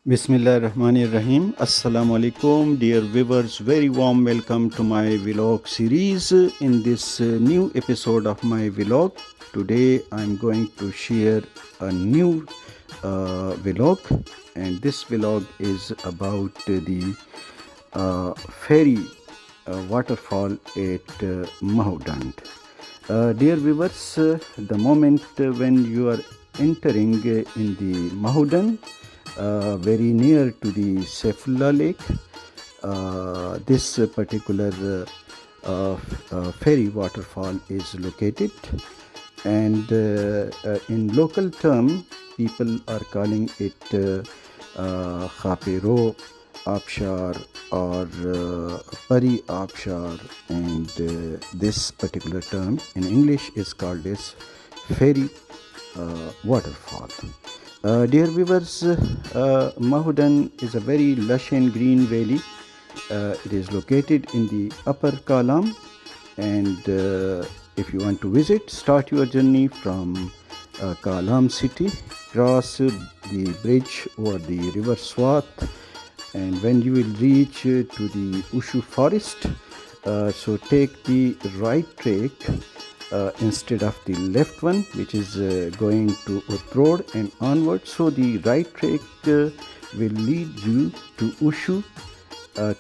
Bismillahirrahmanirrahim. Assalamu alaikum, dear viewers. Very warm welcome to my vlog series. In this new episode of my vlog, today I'm going to share a new vlog, and this vlog is about the ferry waterfall at Mahodhand. Dear viewers, the moment when you are entering in the Mahodhand, very near to the Saifullah Lake, this particular ferry waterfall is located, and in local term, people are calling it Khapero Abshar or Pari Abshar, and this particular term in English is called as ferry waterfall. Dear viewers, Mahodhand is a very lush and green valley. It is located in the upper Kalam, and if you want to visit, start your journey from Kalam city, cross the bridge over the river Swat, and when you will reach to the Ushu forest, so take the right track instead of the left one, which is going to Ut Road and onward. So the right track will lead you to Ushu,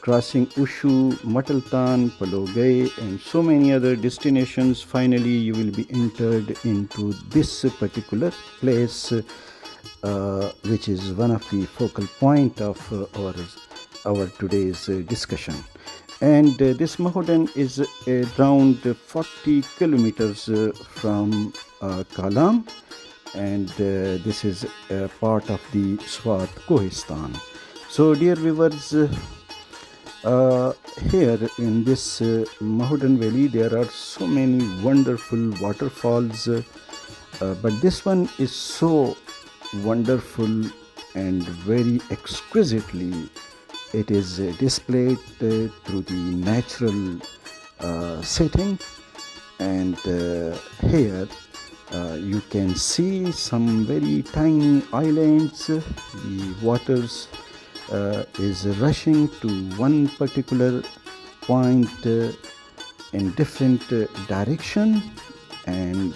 crossing Ushu, Mataltan, Palogai, and so many other destinations. Finally, you will be entered into this particular place, which is one of the focal point of our today's discussion. And this Mahodhand is around 40 kilometers from Kalam, and this is part of the SwatKohistan. So, dear viewers, here in this Mahodhand Valley, there are so many wonderful waterfalls, but this one is so wonderful and very exquisitely. It is displayed through the natural setting, and here you can see some very tiny islands. The waters is rushing to one particular point in different direction, and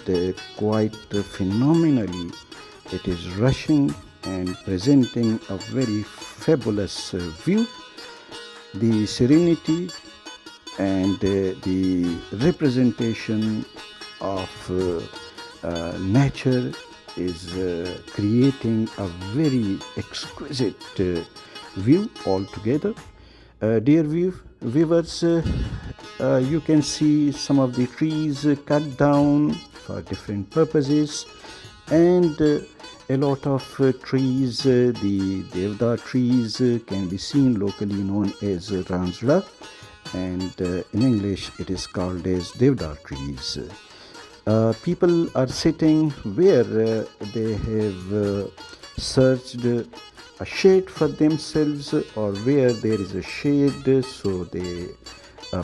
quite phenomenally it is rushing and presenting a very fabulous view. The serenity and the representation of nature is creating a very exquisite view altogether. Dear viewers, you can see some of the trees cut down for different purposes, and a lot of trees, the Devdar trees, can be seen locally known as Ramsla, and in English it is called as Devdar trees. People are sitting where they have searched a shade for themselves, or where there is a shade, so they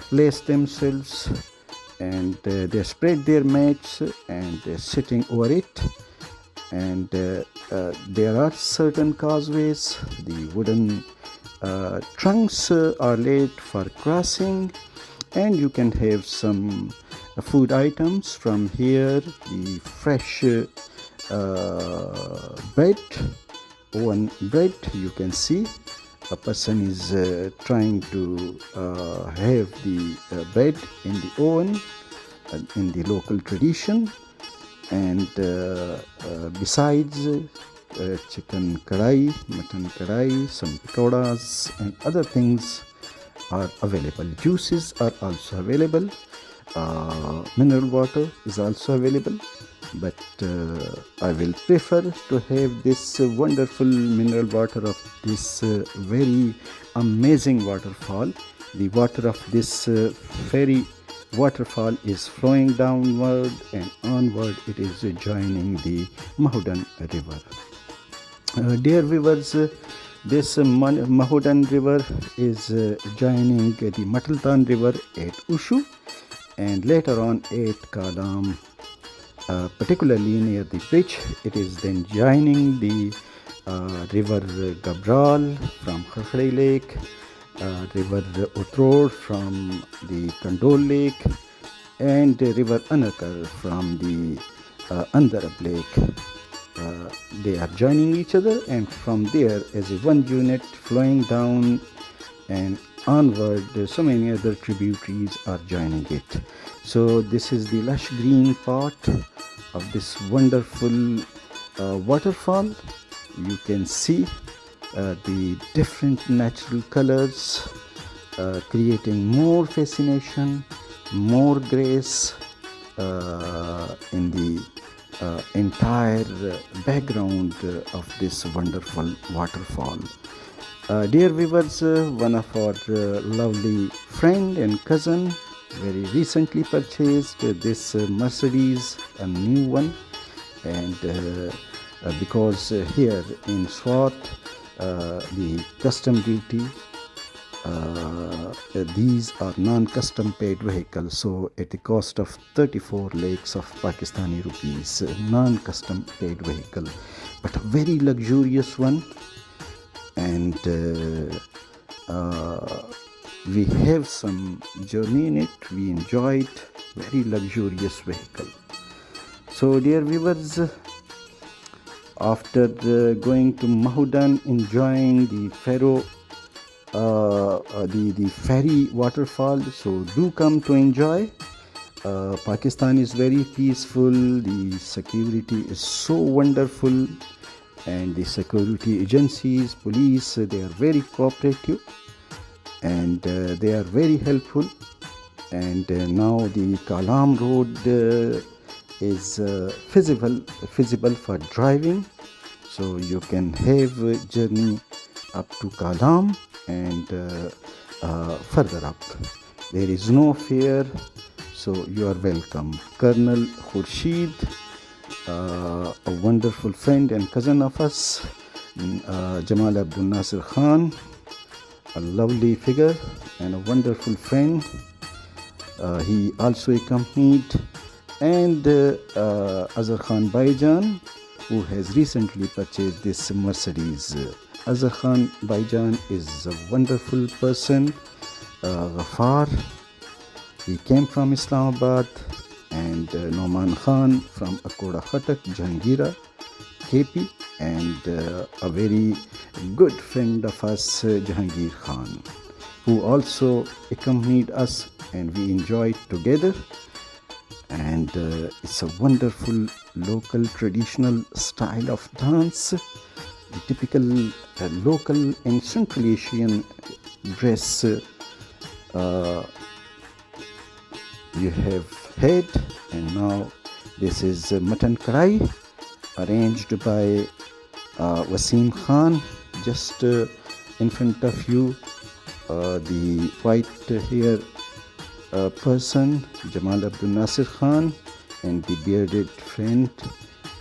place themselves, and they spread their mats and they're sitting over it. And there are certain causeways. The wooden trunks are laid for crossing, and you can have some food items from here. The fresh bread, oven bread, you can see a person is trying to have the bread in the oven in the local tradition. And besides chicken kadai, mutton kadai, some pakoras and other things are available. Juices are also available. Mineral water is also available, but I will prefer to have this wonderful mineral water of this very amazing waterfall. The water of this ferry waterfall is flowing downward and onward. It is joining the Mahodhand river. Dear viewers, this Mahodhand river is joining the Mataltan river at Ushu, and later on at Kalam, particularly near the bridge, it is then joining the River Gabral from Kharkhari Lake, River Utrod from the Kandol Lake, and River Anakar from the Andarab Lake. They are joining each other, and from there, as a one unit flowing down and onward, so many other tributaries are joining it. So this is the lush green part of this wonderful waterfall. You can see the different natural colors creating more fascination, more grace in the entire background of this wonderful waterfall. Dear viewers, one of our lovely friend and cousin very recently purchased this Mercedes, a new one, and because here in Swat the custom duty, these are non-custom paid vehicles, so at the cost of 34 lakhs of Pakistani rupees, non-custom paid vehicle, but a very luxurious one. And we have some journey in it. We enjoyed very luxurious vehicle. So dear viewers, after going to Mahodhand, enjoying the the fairy waterfall, so do come to enjoy. Pakistan is very peaceful, the security is so wonderful, and the security agencies, police, they are very cooperative, and they are very helpful. And now the Kalam road is feasible for driving, so you can have a journey up to Kalam and further up. There is no fear, so you are welcome. Colonel Khurshid, a wonderful friend and cousin of us, Jamal Abdul Nasir Khan, a lovely figure and a wonderful friend. He also accompanied, and Azhar Khan Baijan, who has recently purchased this Mercedes. Azhar Khan Baijan is a wonderful person, Ghaffar. He came from Islamabad, and Noman Khan from Akoda Khatak, Jahangira, KP, and a very good friend of us, Jahangir Khan, who also accompanied us, and we enjoyed together. And it's a wonderful local traditional style of dance, the typical local and Central Asian dress you have had. And now this is mutton karai, arranged by Wasim Khan. Just in front of you, the white hair person, Jamal Abdul Nasir Khan, and the bearded friend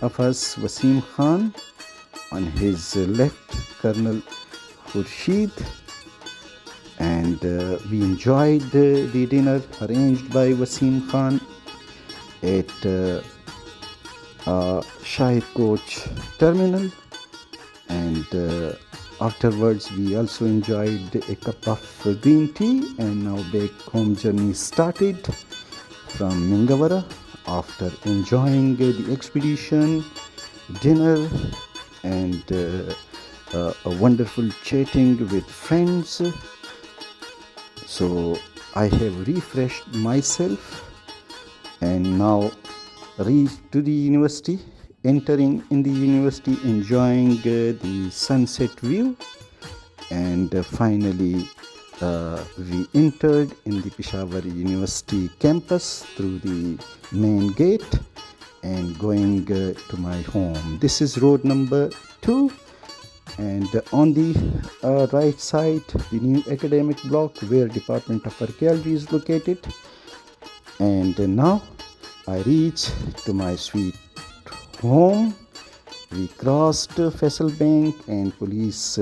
of us, Wasim Khan. On his left, Colonel Khurshid. And we enjoyed the dinner arranged by Wasim Khan at Shahid Coach Terminal. And afterwards, we also enjoyed a cup of green tea, and now back home journey started from Mingawara after enjoying the expedition, dinner, and a wonderful chatting with friends. So I have refreshed myself and now reached to the university, entering in the university, enjoying the sunset view, and finally we entered in the Peshawar University campus through the main gate and going to my home. This is road number 2, and on the right side, the new academic block where Department of Archaeology is located. And now I reach to my sweet home. We crossed Faisal Bank and police